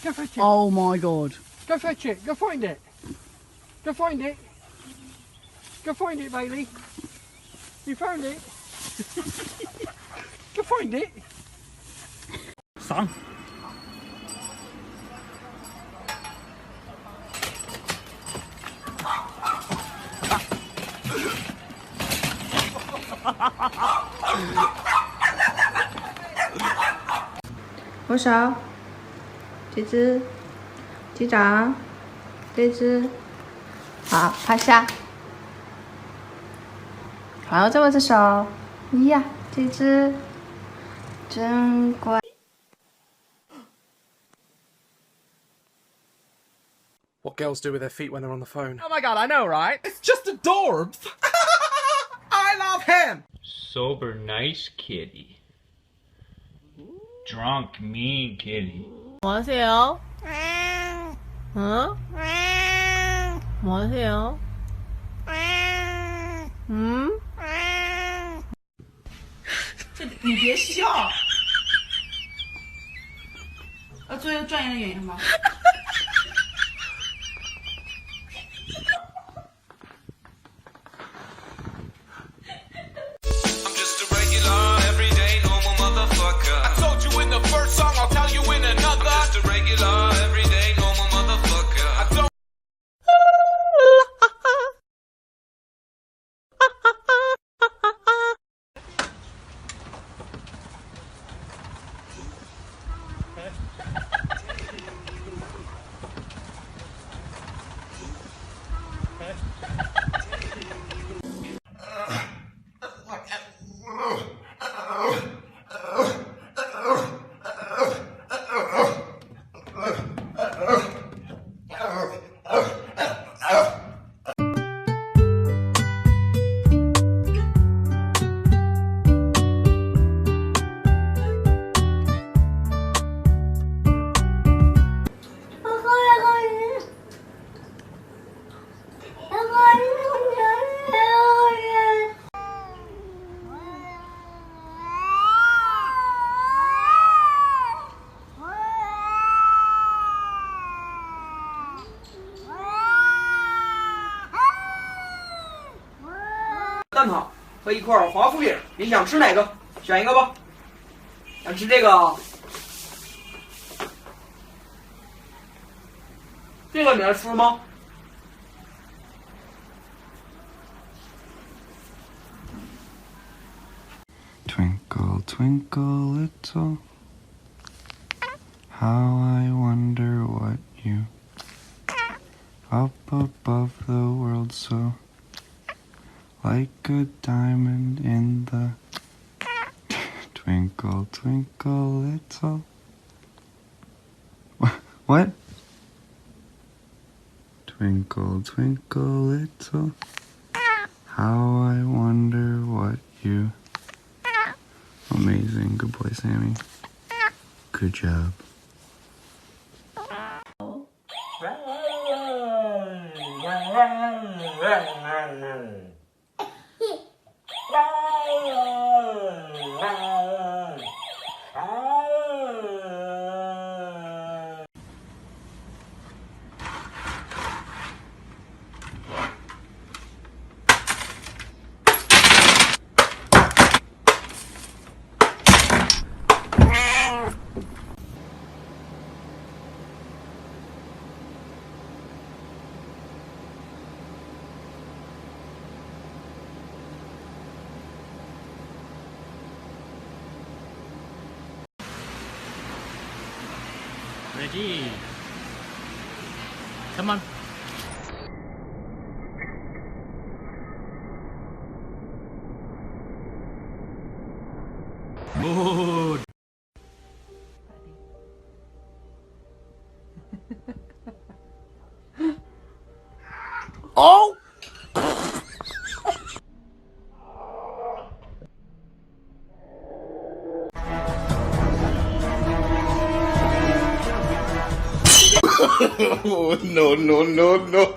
Go fetch it. Oh my god. Go fetch it. Go find it. Go find it. Go find it, Bailey. You found it. Go find it. Son.握手，这只，击掌，这只，好，趴下，还有这只手，呀，这只，真乖。What girls do with their feet when they're on the phone. Oh my god, I know, right? It's just adorbs. I love him. Sober, nice kitty. Drunk, mean kitty. 뭐 하세요? 어? 뭐 하세요? 음? 你别笑。做一个专业的演员吧。I'm just a regular, everyday, normal motherfucker. I told you in the first song, I'll tell you in another. I'm just a regular, everyday, normal motherfucker. I don't.蛋挞和一块华夫饼，你想吃哪个？选一个吧。想吃这个？这个你爱吃吗？ Twinkle, twinkle, little, how I wonder what you up above the world so like a diamond in the twinkle, twinkle, little. What? Twinkle, twinkle, little, how I wonder what you. Amazing. Good boy, Sammy. Good job. Ready. Come on. Mood. Oh! Oh, no, no, no, no.